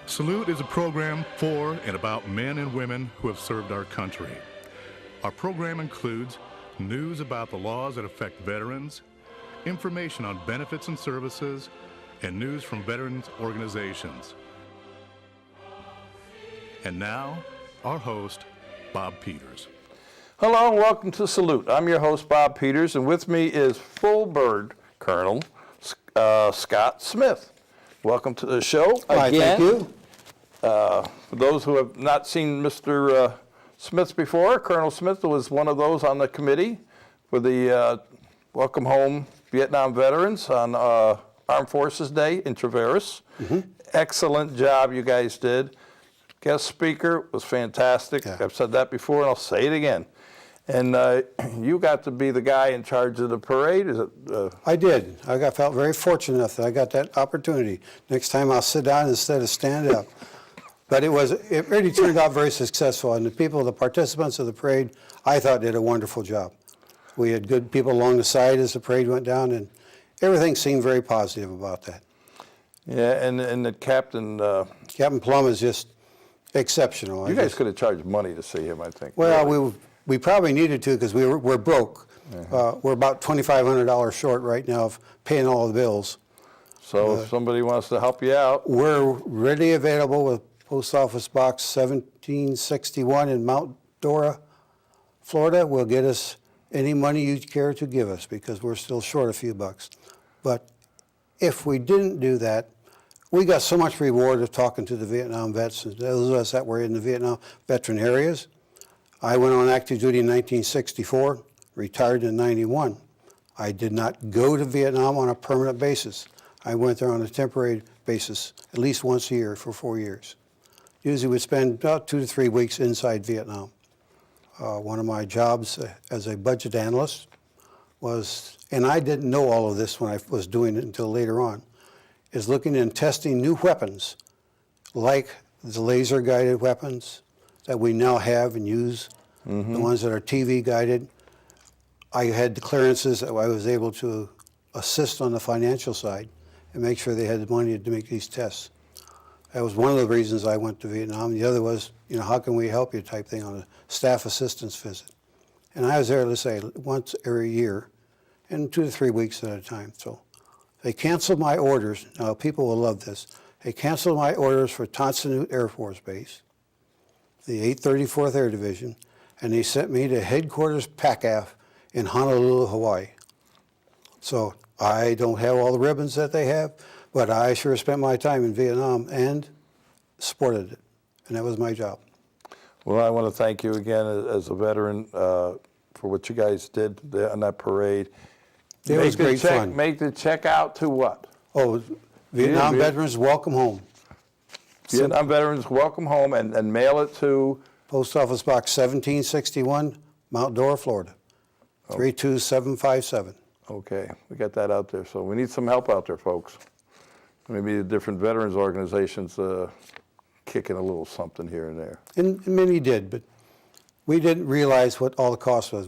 Salute is a program for and about men and women who have served our country. Our program includes news about the laws that affect veterans, information on benefits and services, and news from veterans organizations. And now, our host, Bob Peters. Hello and welcome to Salute. I'm your host, Bob Peters, and with me is Full Bird Colonel Scott Smith. Welcome to the show. Hi, thank you. For those who have not seen Mr. Smith before, Colonel Smith was one of those on the committee for the Welcome Home Vietnam Veterans on Armed Forces Day in Traverse. Mm-hmm. Excellent job you guys did. Guest speaker was fantastic. Yeah. I've said that before and I'll say it again. And you got to be the guy in charge of the parade. Is it? I did. I felt very fortunate enough that I got that opportunity. Next time I'll sit down instead of stand up. But it really turned out very successful. And the people, the participants of the parade, I thought did a wonderful job. We had good people along the side as the parade went down, and everything seemed very positive about that. Yeah, and the captain... Captain Plum is just exceptional. You guys could have charged money to see him, I think. Well, really. We probably needed to because we're broke. Uh-huh. We're about $2,500 short right now of paying all the bills. So if somebody wants to help you out. We're readily available with Post Office Box 1761 in Mount Dora, Florida. Will get us any money you care to give us because we're still short a few bucks. But if we didn't do that, we got so much reward of talking to the Vietnam vets, and those of us that were in the Vietnam veteran areas. I went on active duty in 1964, retired in 91. I did not go to Vietnam on a permanent basis. I went there on a temporary basis, at least once a year for 4 years. Usually would spend about 2 to 3 weeks inside Vietnam. One of my jobs as a budget analyst was, and I didn't know all of this when I was doing it until later on, is looking and testing new weapons like the laser-guided weapons that we now have and use, the ones that are TV guided. I had the clearances that I was able to assist on the financial side and make sure they had the money to make these tests. That was one of the reasons I went to Vietnam. The other was, how can we help you type thing on a staff assistance visit. And I was there, let's say, once every year and 2 to 3 weeks at a time. So they canceled my orders. Now, people will love this. They canceled my orders for Tan Son Nhut Air Force Base, the 834th Air Division, and they sent me to headquarters PACAF in Honolulu, Hawaii. So I don't have all the ribbons that they have, but I sure spent my time in Vietnam and supported it, and that was my job. Well, I want to thank you again as a veteran for what you guys did on that parade. It was great fun. Make the check out to what? Oh, Vietnam Veterans Welcome Home. Vietnam Veterans Welcome Home and mail it to? Post Office Box 1761, Mount Dora, Florida, 32757. Okay, we got that out there. So we need some help out there, folks. Maybe the different veterans organizations kicking a little something here and there. And many did, but we didn't realize what all the cost was.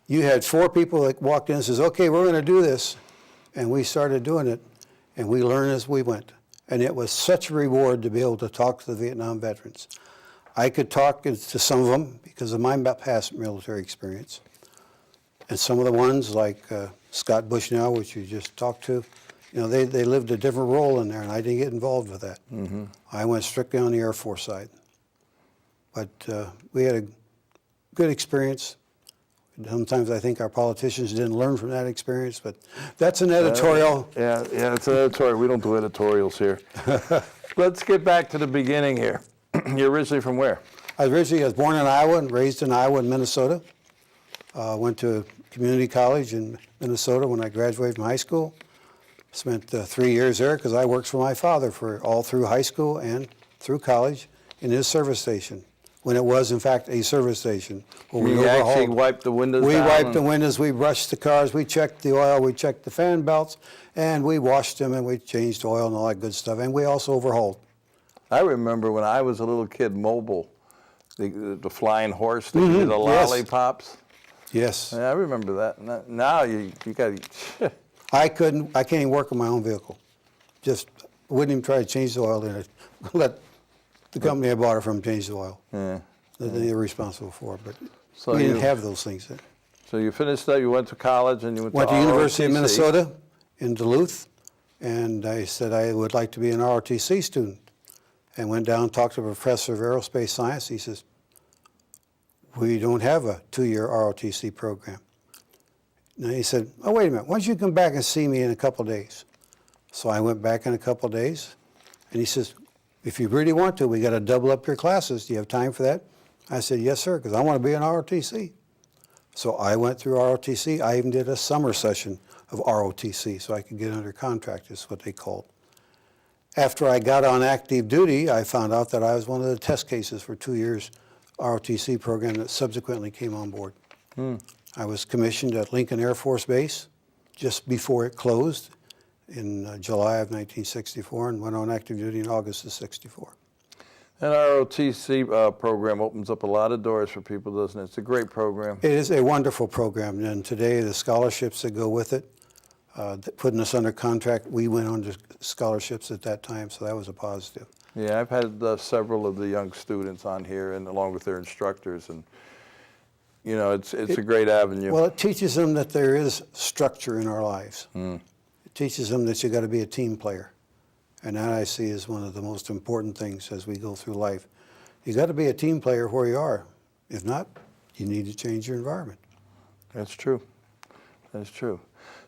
You had 4 people that walked in and says, okay, we're going to do this. And we started doing it, and we learned as we went. And it was such a reward to be able to talk to the Vietnam veterans. I could talk to some of them because of my past military experience. And some of the ones like Scott Bushnell, which you just talked to, they lived a different role in there, and I didn't get involved with that. Mm-hmm. I went strictly on the Air Force side. But we had a good experience. Sometimes I think our politicians didn't learn from that experience, but that's an editorial. Yeah, it's an editorial. We don't do editorials here. Let's get back to the beginning here. You're originally from where? I was born in Iowa and raised in Iowa and Minnesota. Went to community college in Minnesota when I graduated from high school. Spent 3 years there because I worked for my father for all through high school and through college in his service station, when it was, in fact, a service station. We actually wiped the windows down? We wiped the windows, we brushed the cars, we checked the oil, we checked the fan belts, and we washed them, and we changed oil and all that good stuff, and we also overhauled. I remember when I was a little kid, Mobile, the flying horse, the lollipops. Yes. Yeah, I remember that. Now you got. I can't even work on my own vehicle. Just wouldn't even try to change the oil in it. Let the company I bought it from change the oil. Yeah. That they're responsible for it, but So we didn't you- have those things then. So you finished that, you went to college and you went to University of ROTC. Minnesota in Duluth, and I said I would like to be an ROTC student. And went down and talked to a professor of aerospace science. He says, we don't have a 2-year ROTC program. And he said, oh, wait a minute, why don't you come back and see me in a couple of days? So I went back in a couple of days, and he says, if you really want to, we got to double up your classes. Do you have time for that? I said, yes, sir, because I want to be an ROTC. So I went through ROTC. I even did a summer session of ROTC so I could get under contract, is what they called. After I got on active duty, I found out that I was one of the test cases for 2 years ROTC program that subsequently came on board. I was commissioned at Lincoln Air Force Base just before it closed in July of 1964 and went on active duty in August of 64. That ROTC program opens up a lot of doors for people, doesn't it? It's a great program. It is a wonderful program, and today the scholarships that go with it, putting us under contract, we went under scholarships at that time, so that was a positive. Yeah, I've had several of the young students on here, and along with their instructors, and you know, it's a great avenue. Well, it teaches them that there is structure in our lives. It teaches them that you got to be a team player, and that I see as one of the most important things as we go through life. You got to be a team player where you are. If not, you need to change your environment. That's true. That's true.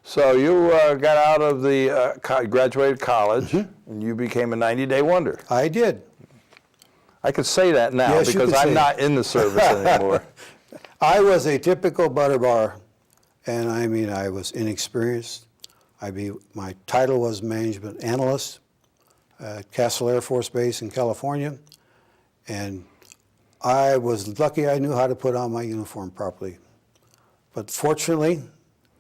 So you got out of the graduated college, and you became a 90-day wonder. I did. I could say that now Yes, you because can say I'm not in the service anymore. I was a typical butter bar, and I mean, I was inexperienced. My title was management analyst at Castle Air Force Base in California, and I was lucky I knew how to put on my uniform properly. But fortunately,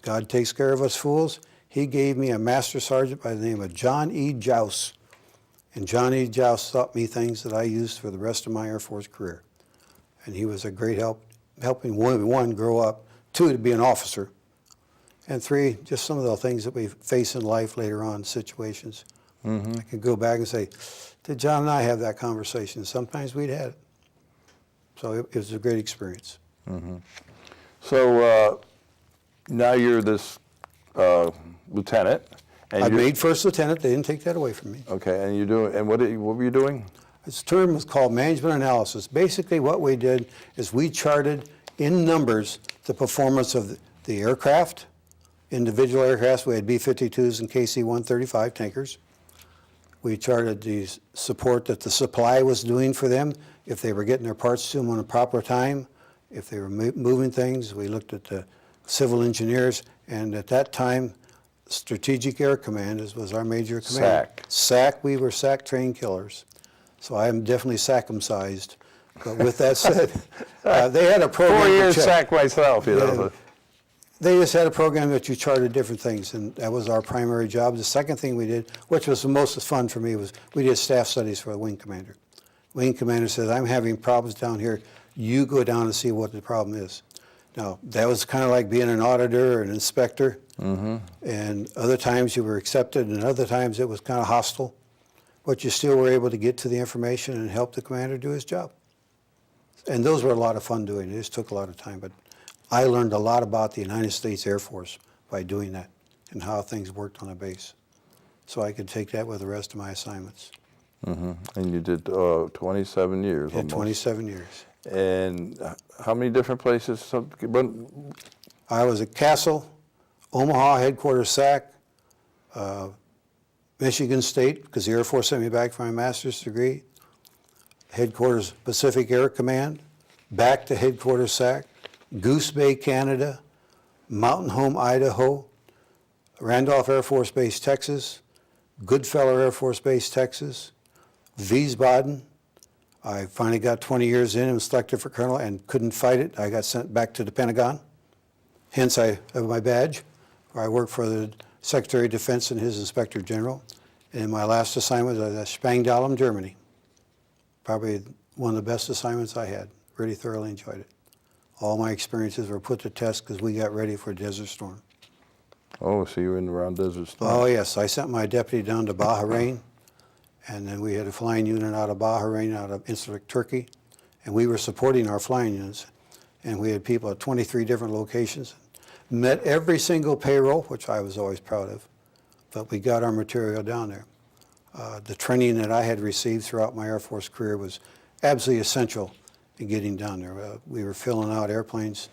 God takes care of us fools. He gave me a master sergeant by the name of John E. Jouse, and John E. Jouse taught me things that I used for the rest of my Air Force career. And he was a great help, helping one, grow up, 2, to be an officer, and 3, just some of the things that we face in life later on, situations. I can go back and say, did John and I have that conversation? Sometimes we'd had it. So it was a great experience. So now you're this lieutenant. And I made first lieutenant. They didn't take that away from me. Okay, and you're doing, and what were you doing? This term was called management analysis. Basically what we did is we charted in numbers the performance of the aircraft, individual aircrafts. We had B-52s and KC-135 tankers. We charted the support that the supply was doing for them, if they were getting their parts to them on a proper time, if they were moving things. We looked at the civil engineers, and at that time, Strategic Air Command was our major command. SAC, we were SAC trained killers. So I am definitely SAC-sized. But with that said, they had a program. 4 years to check. SAC myself, you know. They just had a program that you charted different things, and that was our primary job. The second thing we did, which was the most fun for me, was we did staff studies for the wing commander. Wing commander says, I'm having problems down here. You go down and see what the problem is. Now, that was kind of like being an auditor or an inspector. And other times you were accepted, and other times it was kind of hostile. But you still were able to get to the information and help the commander do his job. And those were a lot of fun doing. It just took a lot of time. But I learned a lot about the United States Air Force by doing that and how things worked on a base. So I could take that with the rest of my assignments. And you did 27 years. Yeah, Almost. 27 years. And how many different places? I was at Castle, Omaha, headquarters SAC, Michigan State, because the Air Force sent me back for my master's degree, headquarters Pacific Air Command, back to headquarters SAC, Goose Bay, Canada, Mountain Home, Idaho, Randolph Air Force Base, Texas, Goodfellow Air Force Base, Texas, Wiesbaden. I finally got 20 years in and was selected for colonel and couldn't fight it. I got sent back to the Pentagon. Hence, I have my badge, where I work for the Secretary of Defense and his Inspector General. And my last assignment was at Spangdahlem, Germany. Probably one of the best assignments I had. Really thoroughly enjoyed it. All my experiences were put to test because we got ready for Desert Storm. Oh, so you were in around Desert Storm. Oh, yes. I sent my deputy down to Bahrain And then we had a flying unit out of Bahrain, out of Incirlik, Turkey, and we were supporting our flying units. And we had people at 23 different locations. Met every single payroll, which I was always proud of, but we got our material down there. The training that I had received throughout my Air Force career was absolutely essential in getting down there. We were filling out airplanes.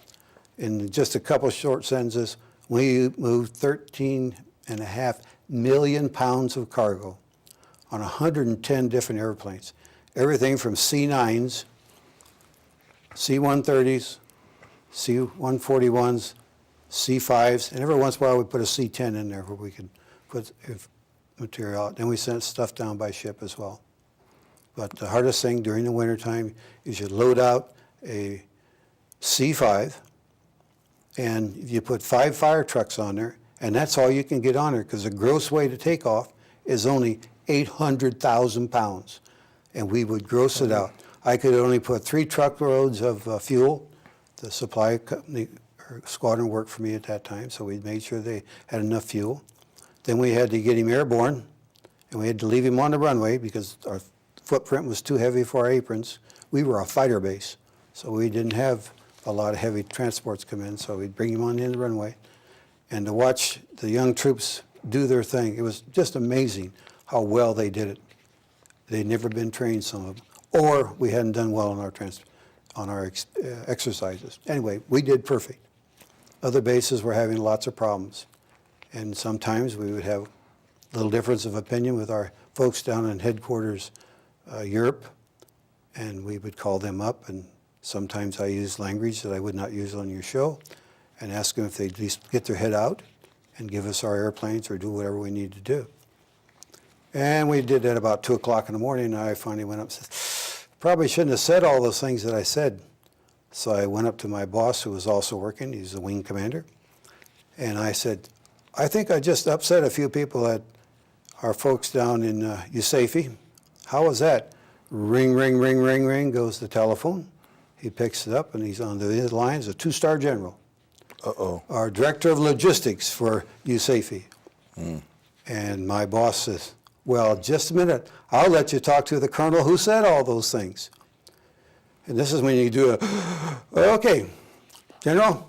In just a couple short sentences, we moved 13.5 million pounds of cargo on 110 different airplanes. Everything from C-9s, C-130s, C-141s, C-5s, and every once in a while we put a C-10 in there where we could put material out. Then we sent stuff down by ship as well. But the hardest thing during the wintertime is you load out a C-5 and you put 5 fire trucks on there, and that's all you can get on there because the gross weight of takeoff is only 800,000 pounds. And we would gross it out. I could only put 3 truckloads of fuel. The supply company or squadron worked for me at that time, so we made sure they had enough fuel. Then we had to get him airborne, and we had to leave him on the runway because our footprint was too heavy for our aprons. We were a fighter base, so we didn't have a lot of heavy transports come in, so we'd bring him on in the runway. And to watch the young troops do their thing, it was just amazing how well they did it. They'd never been trained, some of them, or we hadn't done well on our exercises. Anyway, we did perfect. Other bases were having lots of problems. And sometimes we would have a little difference of opinion with our folks down in headquarters, Europe, and we would call them up, and sometimes I used language that I would not use on your show, and ask them if they'd at least get their head out and give us our airplanes or do whatever we need to do. And we did that about 2 o'clock in the morning, and I finally went up and said, probably shouldn't have said all those things that I said. So I went up to my boss, who was also working, he's the wing commander, and I said, I think I just upset a few people at our folks down in USAFE. How was that? Ring, ring, ring, ring, ring goes the telephone. He picks it up, and he's on the line. He's a 2-star general. Uh-oh. Our director of logistics for USAFE. And my boss says, well, just a minute. I'll let you talk to the colonel who said all those things. And this is when you do okay, General,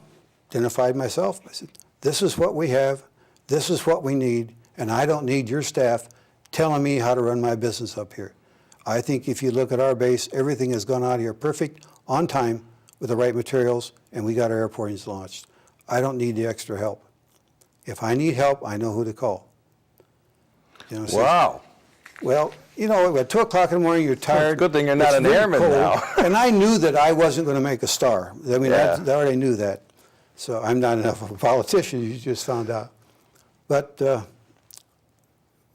identified myself. I said, this is what we have. This is what we need, and I don't need your staff telling me how to run my business up here. I think if you look at our base, everything has gone out here perfect, on time, with the right materials, and we got our airplanes launched. I don't need the extra help. If I need help, I know who to call. You know, Wow. Well, you know, at 2 o'clock in the morning, you're tired. Good thing you're not It's an really airman cold, now. And I knew that I wasn't going to make a star. I mean, Yeah. I already knew that. So I'm not enough of a politician, you just found out. But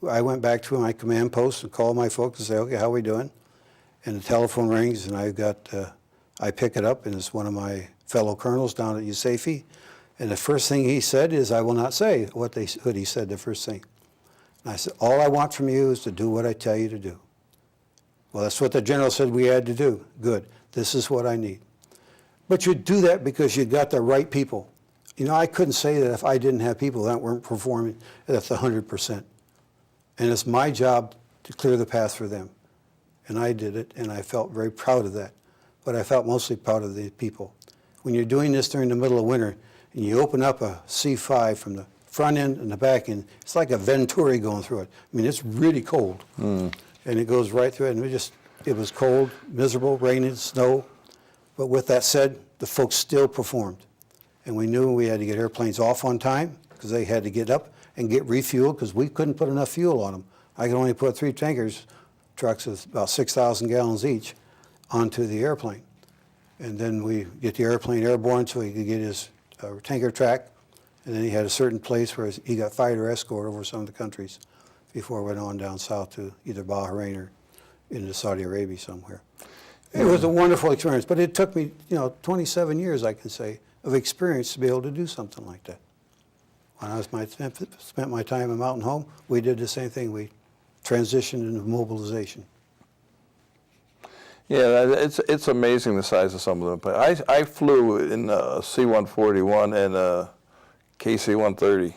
I went back to my command post and called my folks and say, okay, how are we doing? And the telephone rings, and I pick it up, and it's one of my fellow colonels down at USAFE. And the first thing he said is, I will not say what he said the first thing. And I said, all I want from you is to do what I tell you to do. Well, that's what the general said we had to do. Good. This is what I need. But you do that because you got the right people. You know, I couldn't say that if I didn't have people that weren't performing at 100%. And it's my job to clear the path for them. And I did it, and I felt very proud of that. But I felt mostly proud of the people. When you're doing this during the middle of winter, and you open up a C-5 from the front end and the back end, it's like a Venturi going through it. I mean, it's really cold. And it goes right through it, and it was cold, miserable, raining, snow. But with that said, the folks still performed. And we knew we had to get airplanes off on time because they had to get up and get refueled because we couldn't put enough fuel on them. I could only put 3 tankers, trucks with about 6,000 gallons each, onto the airplane. And then we get the airplane airborne so he could get his tanker track. And then he had a certain place where he got fighter escort over some of the countries before it went on down south to either Bahrain or into Saudi Arabia somewhere. It was a wonderful experience, but it took me, 27 years, I can say, of experience to be able to do something like that. When I spent my time in Mountain Home, we did the same thing. We transitioned into mobilization. Yeah, it's amazing the size of some of them. I flew in C-141 and KC-130,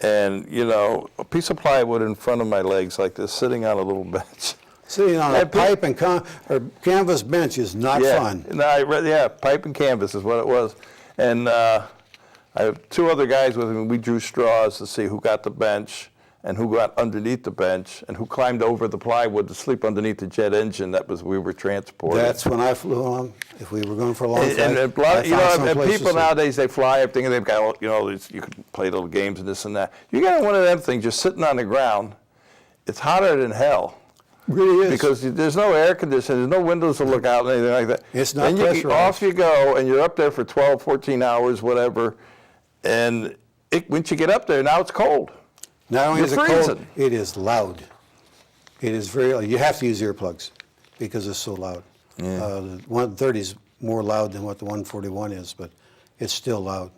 and, you know, a piece of plywood in front of my legs like this, sitting on a little bench. Sitting on a And pe- pipe and or canvas bench is not fun. No, pipe and canvas is what it was. And I have two other guys with me. We drew straws to see who got the bench and who got underneath the bench and who climbed over the plywood to sleep underneath the jet engine that we were transporting. That's when I flew on. If we were going for a long flight, And, I found you know, some and place to people sleep. nowadays, they fly everything, and they've got, you know, you can play little games and this and that. You got one of them things, just sitting on the ground. It's hotter than hell. Really is. Because there's no air conditioning, there's no windows to look out, anything like that. It's not and pressurized. off you go, and you're up there for 12, 14 hours, whatever. And once you get up there, now it's cold. Not only You're is it cold, freezing. it is loud. It is very. You have to use earplugs because it's so loud. The 130 is more loud than what the 141 is, but it's still loud.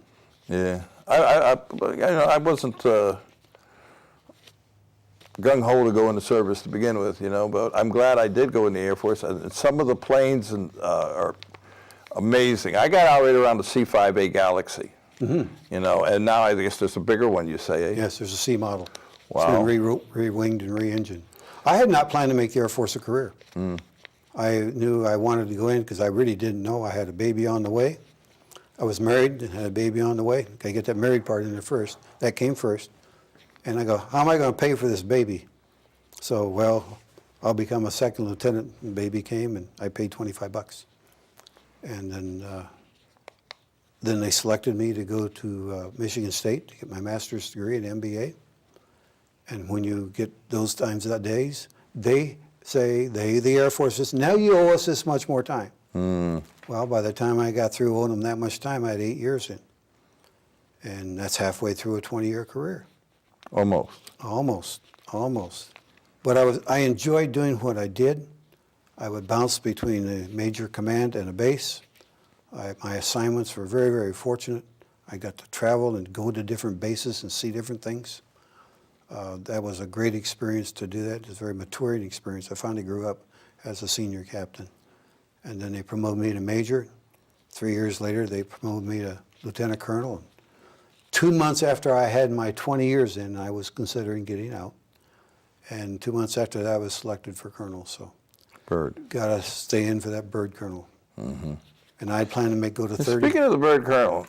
Yeah, I wasn't gung-ho to go into service to begin with, you know, but I'm glad I did go in the Air Force. And some of the planes are amazing. I got out right around the C-5A Galaxy, you know, and now I guess there's a bigger one, you say, eh? Yes, there's a C model. Wow. It's been re-winged and re-engined. I had not planned to make the Air Force a career. I knew I wanted to go in because I really didn't know. I had a baby on the way. I was married and had a baby on the way. I get that married part in there first. That came first. And I go, how am I going to pay for this baby? So, well, I'll become a second lieutenant. And the baby came, and I paid $25. And then they selected me to go to Michigan State to get my master's degree at MBA. And when you get those times of days, they say, the Air Force says, now you owe us this much more time. Well, by the time I got through owing them that much time, I had 8 years in. And that's halfway through a 20-year career. Almost. Almost. But I enjoyed doing what I did. I would bounce between a major command and a base. My assignments were very, very fortunate. I got to travel and go to different bases and see different things. That was a great experience to do that. It was a very maturing experience. I finally grew up as a senior captain. And then they promoted me to major. 3 years later, they promoted me to lieutenant colonel. 2 months after I had my 20 years in, I was considering getting out. And 2 months after that, I was selected for colonel. So, Bird. got to stay in for that bird colonel. And I plan to go to 30. Speaking of the bird colonel,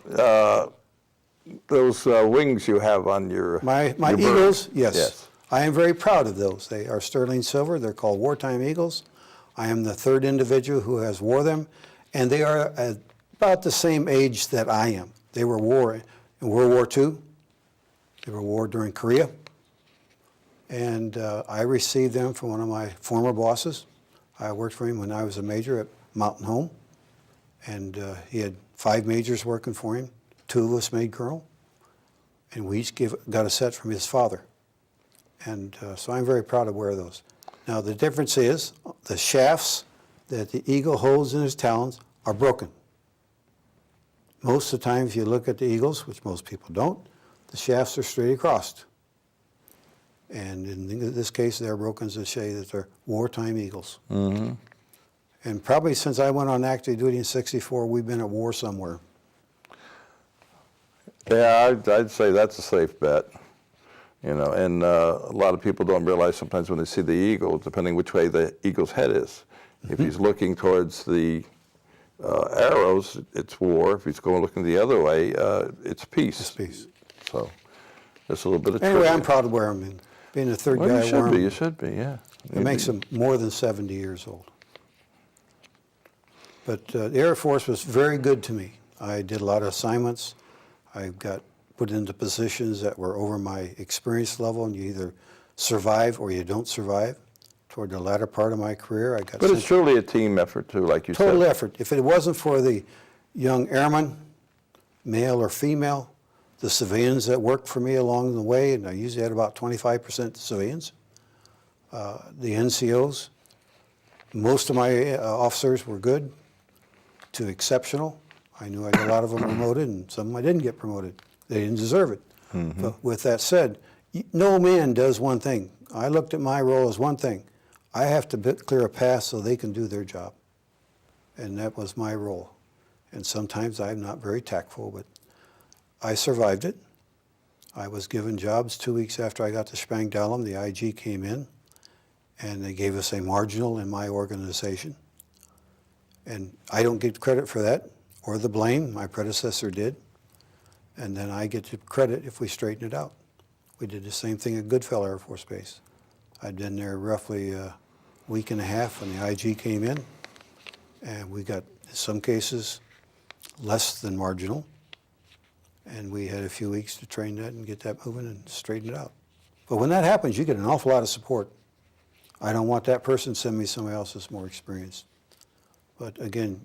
those wings you have on your My your bird. eagles, yes. Yes. I am very proud of those. They are sterling silver. They're called wartime eagles. I am the third individual who has wore them, and they are about the same age that I am. They were wore in World War II. They were wore during Korea. And I received them from one of my former bosses. I worked for him when I was a major at Mountain Home. And he had 5 majors working for him. 2 of us made colonel. And we each got a set from his father. And so I'm very proud to wear those. Now the difference is the shafts that the eagle holds in his talons are broken. Most of the time, if you look at the eagles, which most people don't, the shafts are straight across. And in this case, they're broken to say that they're wartime eagles. And probably since I went on active duty in '64, we've been at war somewhere. Yeah, I'd say that's a safe bet. You know, and a lot of people don't realize sometimes when they see the eagle, depending which way the eagle's head is. If he's looking towards the arrows, it's war. If he's going looking the other way, it's peace. It's peace. So there's a little bit of Anyway, trivia. I'm proud to wear them. And being the third Well, guy, you I wear should be. 'em. You should be. Yeah. It makes them more than 70 years old. But the Air Force was very good to me. I did a lot of assignments. I got put into positions that were over my experience level, and you either survive or you don't survive. Toward the latter part of my career, I got But it's sent truly a team effort too, like you total said. effort. If it wasn't for the young airmen, male or female, the civilians that worked for me along the way, and I usually had about 25% civilians, the NCOs, most of my officers were good to exceptional. I knew I got a lot of them promoted, and some I didn't get promoted. They didn't deserve it. But with that said, no man does one thing. I looked at my role as one thing. I have to clear a path so they can do their job. And that was my role. And sometimes I'm not very tactful, but I survived it. I was given jobs 2 weeks after I got to Spangdahlem. The IG came in, and they gave us a marginal in my organization. And I don't get credit for that, or the blame. My predecessor did. And then I get the credit if we straighten it out. We did the same thing at Goodfellow Air Force Base. I'd been there roughly a week and a half when the IG came in, and we got, in some cases, less than marginal. And we had a few weeks to train that and get that moving and straighten it out. But when that happens, you get an awful lot of support. I don't want that person to send me somebody else that's more experienced. But again,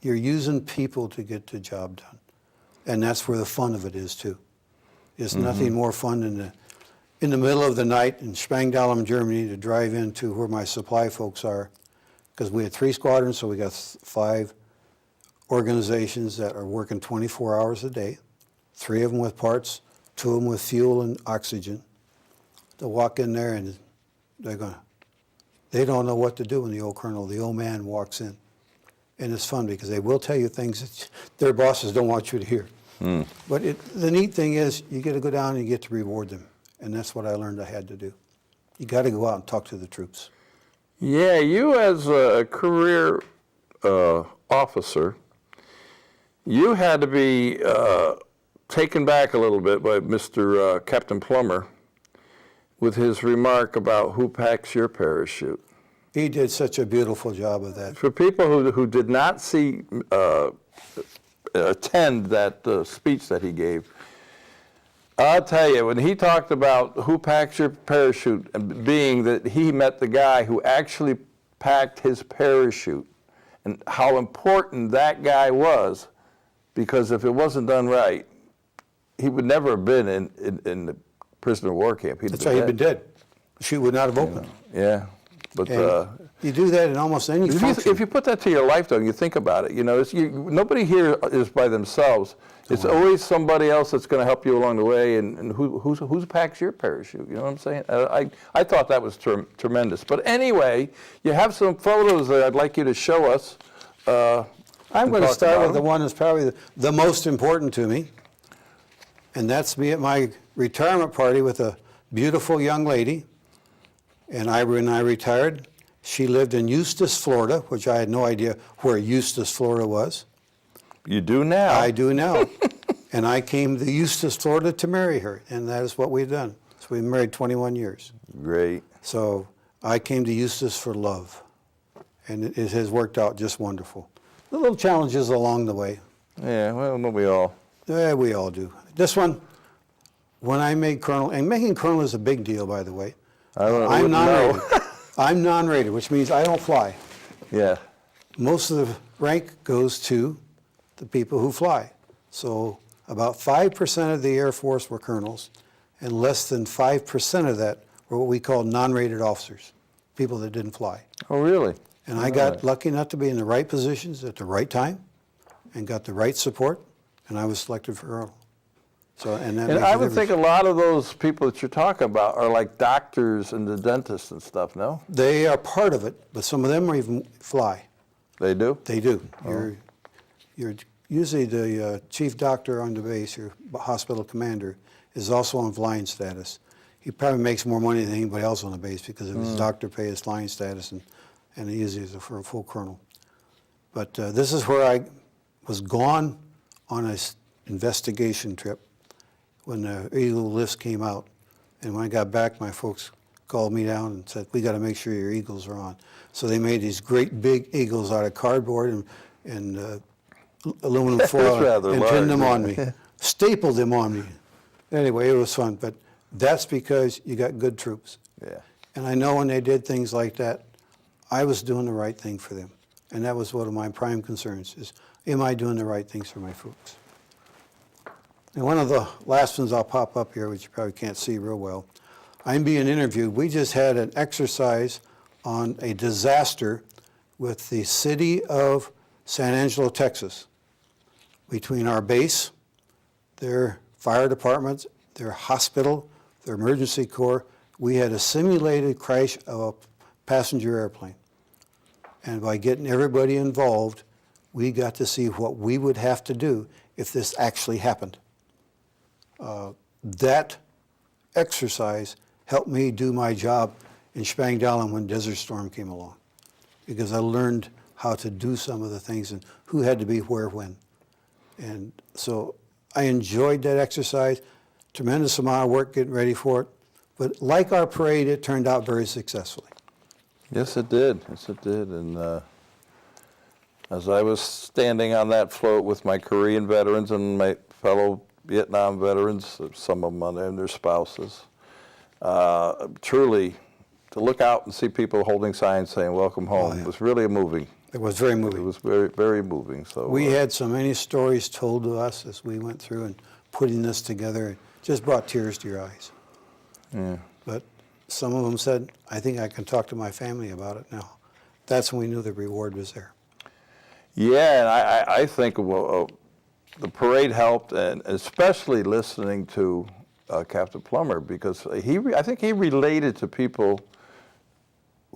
you're using people to get the job done. And that's where the fun of it is too. It's nothing more fun than in the middle of the night in Spangdahlem, Germany, to drive into where my supply folks are. Because we had 3 squadrons, so we got 5 organizations that are working 24 hours a day. 3 of them with parts, 2 of them with fuel and oxygen. They'll walk in there and they don't know what to do when the old colonel, the old man walks in. And it's fun because they will tell you things that their bosses don't want you to hear. But the neat thing is you get to go down and you get to reward them. And that's what I learned I had to do. You got to go out and talk to the troops. Yeah, you as a career officer, you had to be taken back a little bit by Mr. Captain Plummer with his remark about who packs your parachute. He did such a beautiful job of that. For people who did not see attend that speech that he gave, I'll tell you, when he talked about who packs your parachute, and being that he met the guy who actually packed his parachute, and how important that guy was, because if it wasn't done right, he would never have been in the prisoner of war camp. That's why he'd been dead. The chute would not have opened. Yeah, but you do that in almost any function. if you put that to your life, though, and you think about it, you know, nobody here is by themselves. It's always somebody else that's going to help you along the way, and who packs your parachute? You know what I'm saying? I thought that was tremendous. But anyway, you have some photos that I'd like you to show us. I'm going to start with the one that's probably the most important to me, and that's me at my retirement party with a beautiful young lady. And when I retired, she lived in Eustis, Florida, which I had no idea where Eustis, Florida was. You do now. I do now. And I came to Eustis, Florida to marry her, and that is what we've done. So we've been married 21 years. Great. So I came to Eustis for love, and it has worked out just wonderful. The little challenges along the way. Yeah, well, don't we all? Yeah, we all do. This one, when I made colonel, and making colonel is a big deal, by the way. I'm non-rated. I'm non-rated, which means I don't fly. Yeah. Most of the rank goes to the people who fly. So about 5% of the Air Force were colonels, and less than 5% of that were what we call non-rated officers, people that didn't fly. Oh, really? And I got lucky enough to be in the right positions at the right time and got the right support, and I was selected for colonel. So, and I would think a lot of those people that you're talking about are like doctors and the dentists and stuff, no? They are part of it, but some of them are even fly. They do? They do. You're usually the chief doctor on the base, your hospital commander, is also on flying status. He probably makes more money than anybody else on the base because of his doctor pay, his flying status, and he usually is for a full colonel. But this is where I was gone on an investigation trip when the Eagle list came out. And when I got back, my folks called me down and said, we got to make sure your Eagles are on. So they made these great big Eagles out of cardboard and aluminum foil and pinned them on me, stapled them on me. Anyway, it was fun, but that's because you got good troops. Yeah. And I know when they did things like that, I was doing the right thing for them. And that was one of my prime concerns is, am I doing the right things for my folks? And one of the last ones I'll pop up here, which you probably can't see real well, I'm being interviewed. We just had an exercise on a disaster with the city of San Angelo, Texas. Between our base, their fire departments, their hospital, their emergency corps, we had a simulated crash of a passenger airplane. And by getting everybody involved, we got to see what we would have to do if this actually happened. that exercise helped me do my job in Spangdahlem when Desert Storm came along, because I learned how to do some of the things and who had to be where when. And so I enjoyed that exercise, tremendous amount of work getting ready for it. But like our parade, it turned out very successfully. Yes, it did. Yes, it did. And as I was standing on that float with my Korean veterans and my fellow Vietnam veterans, some of them and their spouses, truly, to look out and see people holding signs saying "Welcome home" was really moving. It was very moving. It was very, very moving. So we had so many stories told to us as we went through and putting this together. It just brought tears to your eyes. yeah. But some of them said, I think I can talk to my family about it now. That's when we knew the reward was there. Yeah, and I think the parade helped, and especially listening to Captain Plummer, because I think he related to people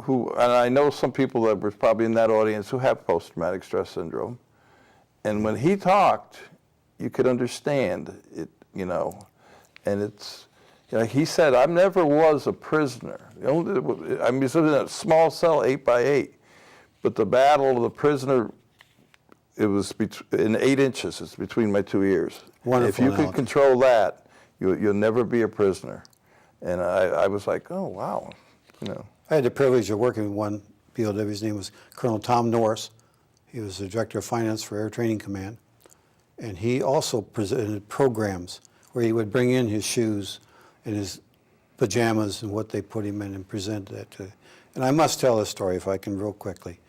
who, and I know some people that were probably in that audience who have post-traumatic stress syndrome, and when he talked, you could understand it, and it's, he said, I never was a prisoner. I mean, it was in a small cell, 8 by 8, but the battle of the prisoner, it was in 8 inches. It's between my 2 ears. Wonderful if you analogy. could control that, you'll never be a prisoner. And I was like, oh, wow. I had the privilege of working with one POW. His name was Colonel Tom Norris. He was the Director of Finance for Air Training Command. And he also presented programs where he would bring in his shoes and his pajamas and what they put him in and present that to. And I must tell this story if I can real quickly.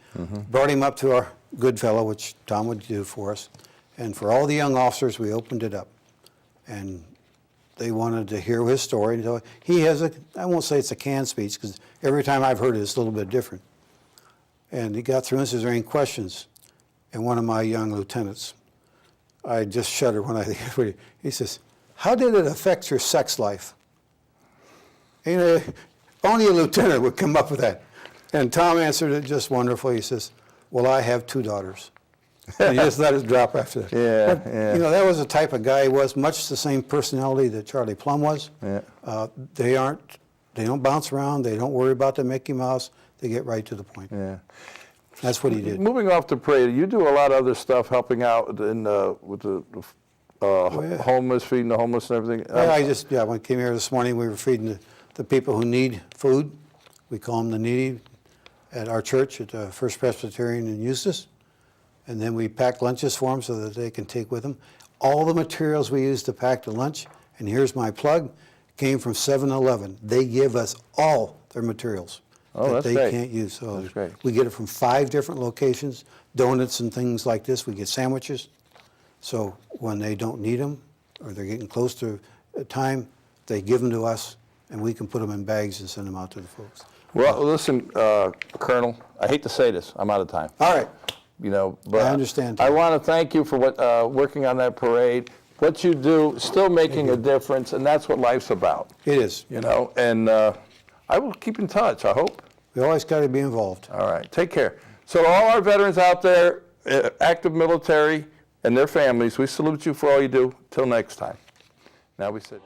Brought him up to our Goodfellow, which Tom would do for us. And for all the young officers, we opened it up. And they wanted to hear his story. And so he has I won't say it's a canned speech, because every time I've heard it, it's a little bit different. And he got through and says, "Are there any questions?" And one of my young lieutenants, I just shudder when I think of it. He says, "How did it affect your sex life?" Only a lieutenant would come up with that. And Tom answered it just wonderfully. He says, "Well, I have 2 daughters." And he just let it drop after that. Yeah, But, yeah. that was the type of guy he was, much the same personality that Charlie Plum was. Yeah. They don't bounce around. They don't worry about the Mickey Mouse. They get right to the point. Yeah. That's what he did. Moving off the parade, you do a lot of other stuff, helping out with the yeah. homeless, feeding the homeless and everything. When I came here this morning, we were feeding the people who need food. We call them the needy at our church at First Presbyterian in Eustis. And then we pack lunches for them so that they can take with them. All the materials we use to pack the lunch, and here's my plug, came from 7-Eleven. They give us all their materials that that's they great. can't use. So That's great. we get it from 5 different locations, donuts and things like this. We get sandwiches. So when they don't need them or they're getting close to time, they give them to us, and we can put them in bags and send them out to the folks. Well, listen, Colonel, I hate to say this, I'm out of time. All right. But I understand. I want to thank you for working on that parade. What you do, still making a difference, and that's what life's about. It is. And I will keep in touch, I hope. We always got to be involved. All right, take care. So to all our veterans out there, active military, and their families, we salute you for all you do. Till next time. Now we sit.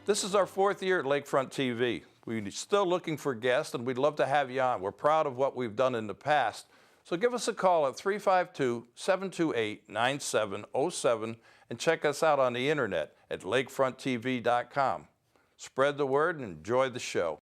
This is our 4th year at Lakefront TV. We're still looking for guests, and we'd love to have you on. We're proud of what we've done in the past. So give us a call at 352-728-9707 and check us out on the internet at lakefronttv.com. Spread the word and enjoy the show.